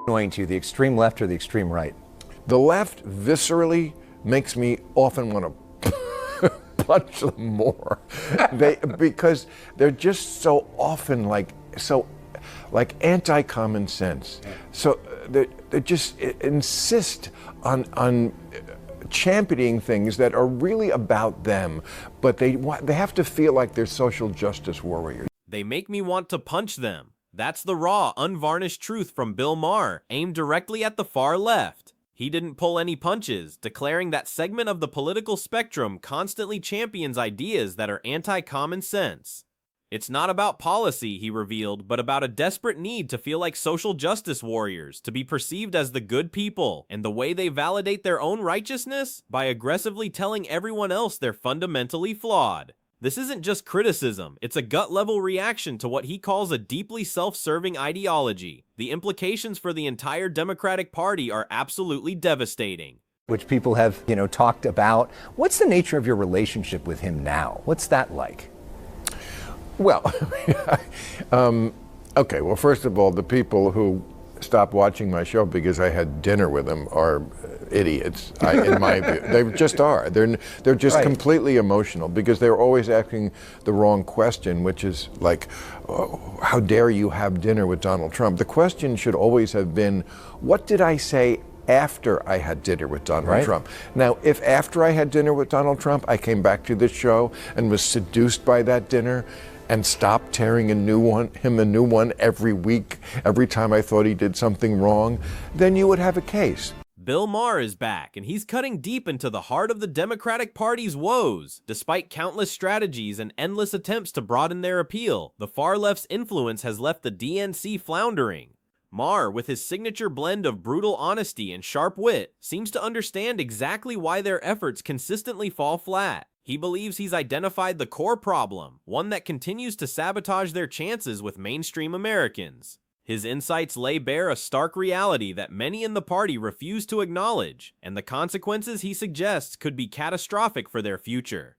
annoying to you, the extreme left or the extreme right? The left viscerally makes me often want to punch them more. Because they're just so often like anti-common sense. So they just insist on championing things that are really about them, but they have to feel like they're social justice warriors. They make me want to punch them. That's the raw, unvarnished truth from Bill Maher, aimed directly at the far left. He didn't pull any punches, declaring that segment of the political spectrum constantly champions ideas that are anti-common sense. It's not about policy, he revealed, but about a desperate need to feel like social justice warriors, to be perceived as the good people, and the way they validate their own righteousness? By aggressively telling everyone else they're fundamentally flawed. This isn't just criticism, it's a gut-level reaction to what he calls a deeply self-serving ideology. The implications for the entire Democratic Party are absolutely devastating. Which people have, talked about. What's the nature of your relationship with him now? What's that like? Well, okay, well, first of all, the people who stopped watching my show because I had dinner with them are idiots, in my view. They just are. They're just right. Completely emotional because they're always asking the wrong question, which is like, oh, how dare you have dinner with Donald Trump? The question should always have been, what did I say after I had dinner with Donald Trump? Now, if after I had dinner with Donald Trump, I came back to this show and was seduced by that dinner, and stopped tearing him a new one every week, every time I thought he did something wrong, then you would have a case. Bill Maher is back, and he's cutting deep into the heart of the Democratic Party's woes. Despite countless strategies and endless attempts to broaden their appeal, the far left's influence has left the DNC floundering. Maher, with his signature blend of brutal honesty and sharp wit, seems to understand exactly why their efforts consistently fall flat. He believes he's identified the core problem, one that continues to sabotage their chances with mainstream Americans. His insights lay bare a stark reality that many in the party refuse to acknowledge, and the consequences he suggests could be catastrophic for their future.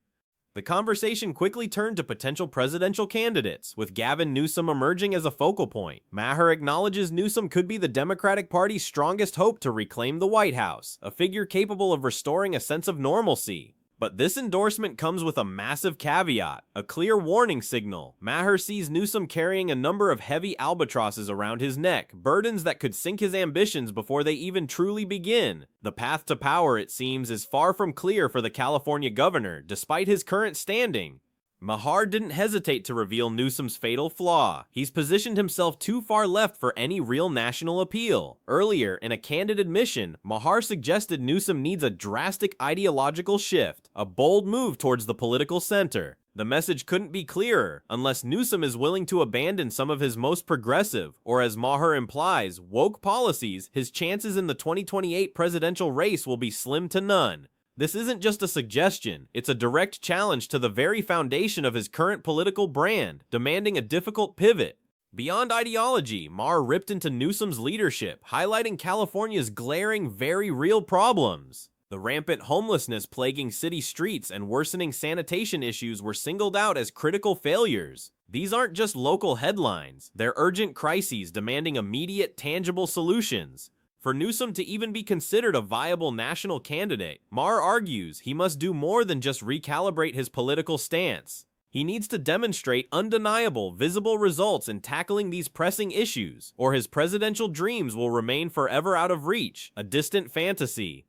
The conversation quickly turned to potential presidential candidates, with Gavin Newsom emerging as a focal point. Maher acknowledges Newsom could be the Democratic Party's strongest hope to reclaim the White House, a figure capable of restoring a sense of normalcy. But this endorsement comes with a massive caveat, a clear warning signal. Maher sees Newsom carrying a number of heavy albatrosses around his neck, burdens that could sink his ambitions before they even truly begin. The path to power, it seems, is far from clear for the California governor, despite his current standing. Maher didn't hesitate to reveal Newsom's fatal flaw. He's positioned himself too far left for any real national appeal. Earlier, in a candid admission, Maher suggested Newsom needs a drastic ideological shift, a bold move towards the political center. The message couldn't be clearer, unless Newsom is willing to abandon some of his most progressive, or as Maher implies, woke policies, his chances in the 2028 presidential race will be slim to none. This isn't just a suggestion, it's a direct challenge to the very foundation of his current political brand, demanding a difficult pivot. Beyond ideology, Maher ripped into Newsom's leadership, highlighting California's glaring, very real problems. The rampant homelessness plaguing city streets and worsening sanitation issues were singled out as critical failures. These aren't just local headlines, they're urgent crises demanding immediate, tangible solutions. For Newsom to even be considered a viable national candidate, Maher argues he must do more than just recalibrate his political stance. He needs to demonstrate undeniable, visible results in tackling these pressing issues, or his presidential dreams will remain forever out of reach, a distant fantasy.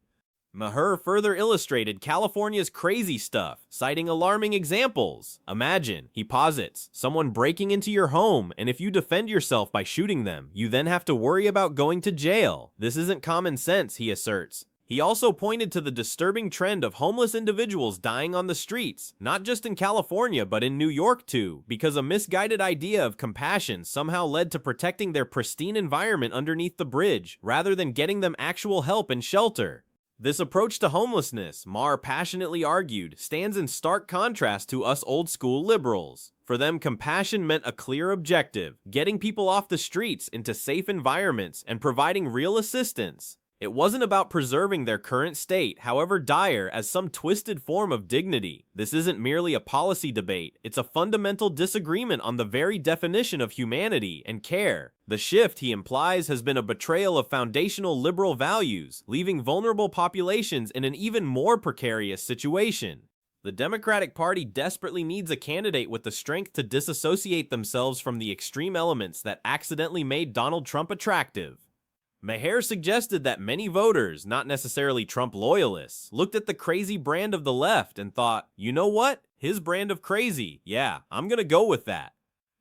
Maher further illustrated California's crazy stuff, citing alarming examples. Imagine, he posits, someone breaking into your home, and if you defend yourself by shooting them, you then have to worry about going to jail. This isn't common sense, he asserts. He also pointed to the disturbing trend of homeless individuals dying on the streets, not just in California but in New York too, because a misguided idea of compassion somehow led to protecting their pristine environment underneath the bridge, rather than getting them actual help and shelter. This approach to homelessness, Maher passionately argued, stands in stark contrast to us old-school liberals. For them, compassion meant a clear objective, getting people off the streets into safe environments and providing real assistance. It wasn't about preserving their current state, however dire, as some twisted form of dignity. This isn't merely a policy debate, it's a fundamental disagreement on the very definition of humanity and care. The shift, he implies, has been a betrayal of foundational liberal values, leaving vulnerable populations in an even more precarious situation. The Democratic Party desperately needs a candidate with the strength to disassociate themselves from the extreme elements that accidentally made Donald Trump attractive. Maher suggested that many voters, not necessarily Trump loyalists, looked at the crazy brand of the left and thought, you know what? His brand of crazy. Yeah, I'm gonna go with that.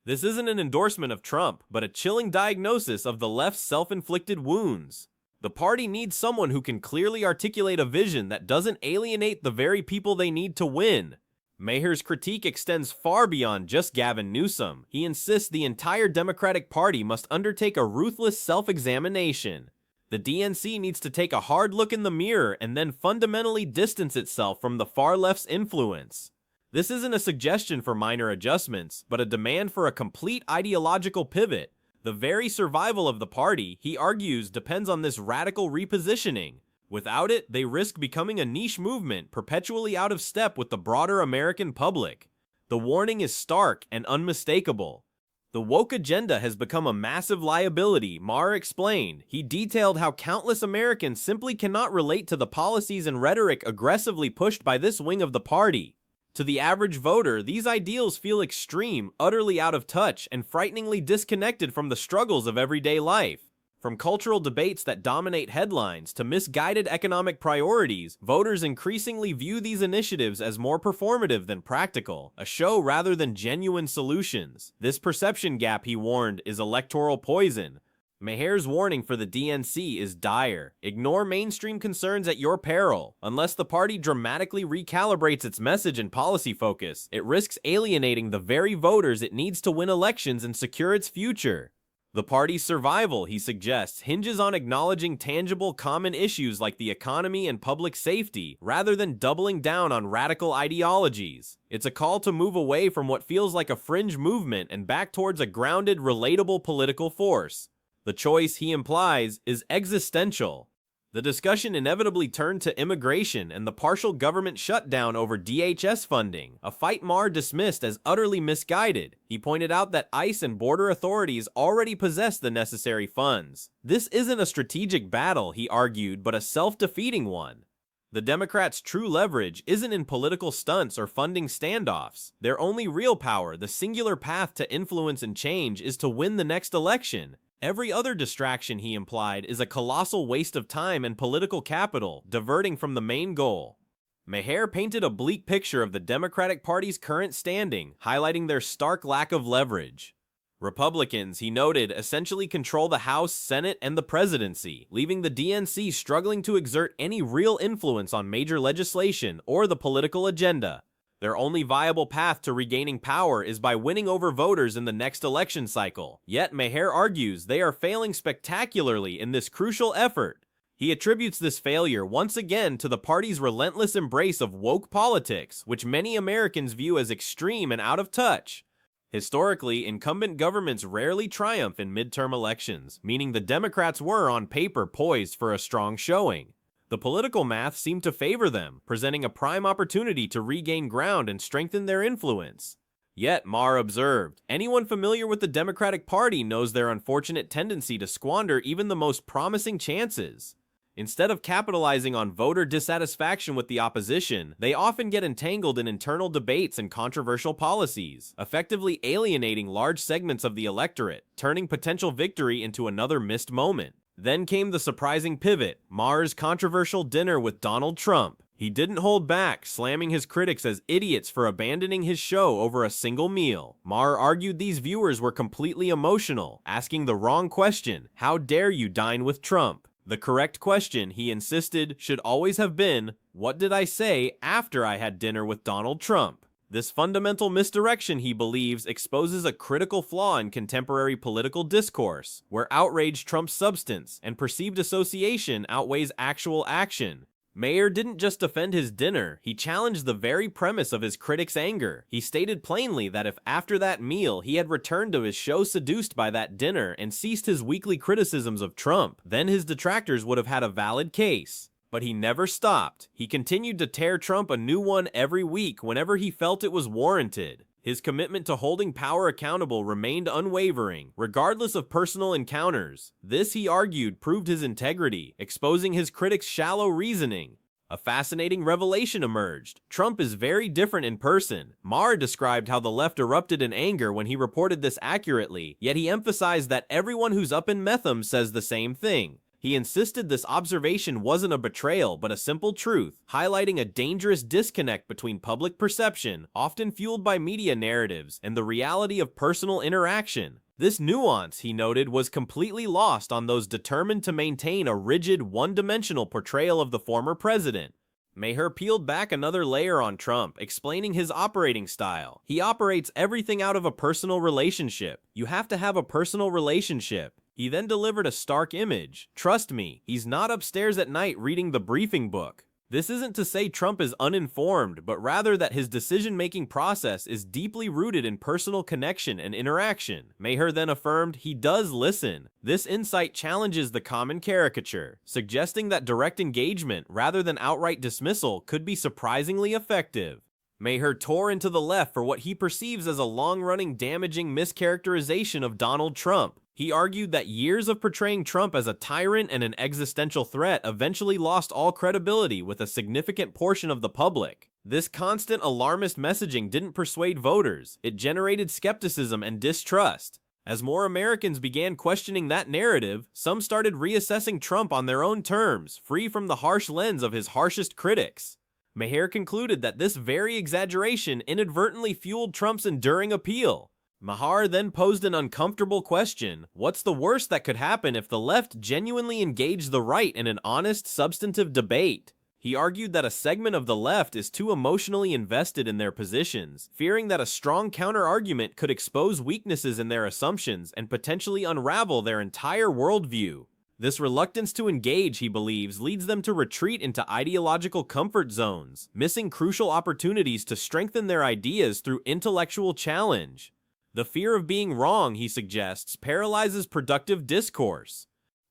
This isn't an endorsement of Trump, but a chilling diagnosis of the left's self-inflicted wounds. The party needs someone who can clearly articulate a vision that doesn't alienate the very people they need to win. Maher's critique extends far beyond just Gavin Newsom. He insists the entire Democratic Party must undertake a ruthless self-examination. The DNC needs to take a hard look in the mirror and then fundamentally distance itself from the far left's influence. This isn't a suggestion for minor adjustments, but a demand for a complete ideological pivot. The very survival of the party, he argues, depends on this radical repositioning. Without it, they risk becoming a niche movement perpetually out of step with the broader American public. The warning is stark and unmistakable. The woke agenda has become a massive liability, Maher explained. He detailed how countless Americans simply cannot relate to the policies and rhetoric aggressively pushed by this wing of the party. To the average voter, these ideals feel extreme, utterly out of touch, and frighteningly disconnected from the struggles of everyday life. From cultural debates that dominate headlines to misguided economic priorities, voters increasingly view these initiatives as more performative than practical, a show rather than genuine solutions. This perception gap, he warned, is electoral poison. Maher's warning for the DNC is dire. Ignore mainstream concerns at your peril. Unless the party dramatically recalibrates its message and policy focus, it risks alienating the very voters it needs to win elections and secure its future. The party's survival, he suggests, hinges on acknowledging tangible common issues like the economy and public safety, rather than doubling down on radical ideologies. It's a call to move away from what feels like a fringe movement and back towards a grounded, relatable political force. The choice, he implies, is existential. The discussion inevitably turned to immigration and the partial government shutdown over DHS funding, a fight Maher dismissed as utterly misguided. He pointed out that ICE and border authorities already possess the necessary funds. This isn't a strategic battle, he argued, but a self-defeating one. The Democrats' true leverage isn't in political stunts or funding standoffs. Their only real power, the singular path to influence and change, is to win the next election. Every other distraction, he implied, is a colossal waste of time and political capital, diverting from the main goal. Maher painted a bleak picture of the Democratic Party's current standing, highlighting their stark lack of leverage. Republicans, he noted, essentially control the House, Senate, and the presidency, leaving the DNC struggling to exert any real influence on major legislation or the political agenda. Their only viable path to regaining power is by winning over voters in the next election cycle. Yet Maher argues they are failing spectacularly in this crucial effort. He attributes this failure once again to the party's relentless embrace of woke politics, which many Americans view as extreme and out of touch. Historically, incumbent governments rarely triumph in midterm elections, meaning the Democrats were on paper poised for a strong showing. The political math seemed to favor them, presenting a prime opportunity to regain ground and strengthen their influence. Yet, Maher observed, anyone familiar with the Democratic Party knows their unfortunate tendency to squander even the most promising chances. Instead of capitalizing on voter dissatisfaction with the opposition, they often get entangled in internal debates and controversial policies, effectively alienating large segments of the electorate, turning potential victory into another missed moment. Then came the surprising pivot, Maher's controversial dinner with Donald Trump. He didn't hold back, slamming his critics as idiots for abandoning his show over a single meal. Maher argued these viewers were completely emotional, asking the wrong question, how dare you dine with Trump? The correct question, he insisted, should always have been, what did I say after I had dinner with Donald Trump? This fundamental misdirection, he believes, exposes a critical flaw in contemporary political discourse, where outrage trumps substance and perceived association outweighs actual action. Maher didn't just defend his dinner, he challenged the very premise of his critics' anger. He stated plainly that if after that meal he had returned to his show seduced by that dinner and ceased his weekly criticisms of Trump, then his detractors would have had a valid case. But he never stopped. He continued to tear Trump a new one every week whenever he felt it was warranted. His commitment to holding power accountable remained unwavering, regardless of personal encounters. This, he argued, proved his integrity, exposing his critics' shallow reasoning. A fascinating revelation emerged. Trump is very different in person. Maher described how the left erupted in anger when he reported this accurately, yet he emphasized that everyone who's up in Metham says the same thing. He insisted this observation wasn't a betrayal, but a simple truth, highlighting a dangerous disconnect between public perception, often fueled by media narratives, and the reality of personal interaction. This nuance, he noted, was completely lost on those determined to maintain a rigid, one-dimensional portrayal of the former president. Maher peeled back another layer on Trump, explaining his operating style. He operates everything out of a personal relationship. You have to have a personal relationship. He then delivered a stark image. Trust me, he's not upstairs at night reading the briefing book. This isn't to say Trump is uninformed, but rather that his decision-making process is deeply rooted in personal connection and interaction. Maher then affirmed he does listen. This insight challenges the common caricature, suggesting that direct engagement, rather than outright dismissal, could be surprisingly effective. Maher tore into the left for what he perceives as a long-running damaging mischaracterization of Donald Trump. He argued that years of portraying Trump as a tyrant and an existential threat eventually lost all credibility with a significant portion of the public. This constant alarmist messaging didn't persuade voters. It generated skepticism and distrust. As more Americans began questioning that narrative, some started reassessing Trump on their own terms, free from the harsh lens of his harshest critics. Maher concluded that this very exaggeration inadvertently fueled Trump's enduring appeal. Maher then posed an uncomfortable question: what's the worst that could happen if the left genuinely engaged the right in an honest, substantive debate? He argued that a segment of the left is too emotionally invested in their positions, fearing that a strong counter-argument could expose weaknesses in their assumptions and potentially unravel their entire worldview. This reluctance to engage, he believes, leads them to retreat into ideological comfort zones, missing crucial opportunities to strengthen their ideas through intellectual challenge. The fear of being wrong, he suggests, paralyzes productive discourse.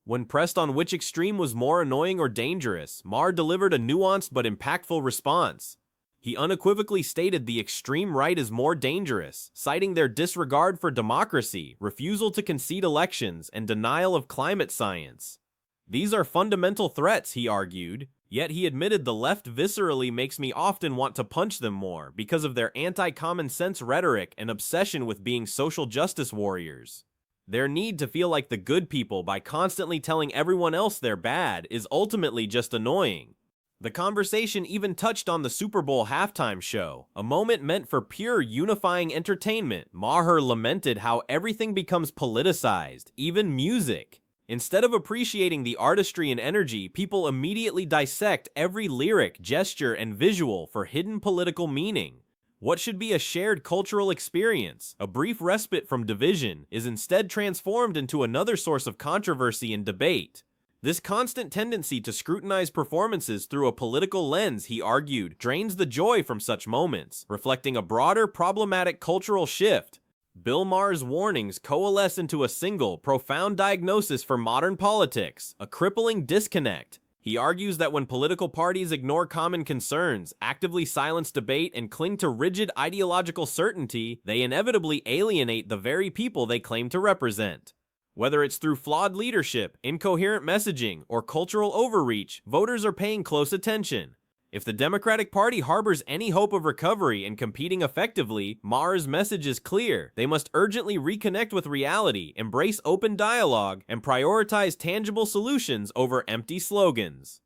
When pressed on which extreme was more annoying or dangerous, Maher delivered a nuanced but impactful response. He unequivocally stated the extreme right is more dangerous, citing their disregard for democracy, refusal to concede elections, and denial of climate science. These are fundamental threats, he argued, yet he admitted the left viscerally makes me often want to punch them more because of their anti-common sense rhetoric and obsession with being social justice warriors. Their need to feel like the good people by constantly telling everyone else they're bad is ultimately just annoying. The conversation even touched on the Super Bowl halftime show, a moment meant for pure unifying entertainment. Maher lamented how everything becomes politicized, even music. Instead of appreciating the artistry and energy, people immediately dissect every lyric, gesture, and visual for hidden political meaning. What should be a shared cultural experience, a brief respite from division, is instead transformed into another source of controversy and debate. This constant tendency to scrutinize performances through a political lens, he argued, drains the joy from such moments, reflecting a broader problematic cultural shift. Bill Maher's warnings coalesce into a single, profound diagnosis for modern politics, a crippling disconnect. He argues that when political parties ignore common concerns, actively silence debate, and cling to rigid ideological certainty, they inevitably alienate the very people they claim to represent. Whether it's through flawed leadership, incoherent messaging, or cultural overreach, voters are paying close attention. If the Democratic Party harbors any hope of recovery and competing effectively, Maher's message is clear. They must urgently reconnect with reality, embrace open dialogue, and prioritize tangible solutions over empty slogans.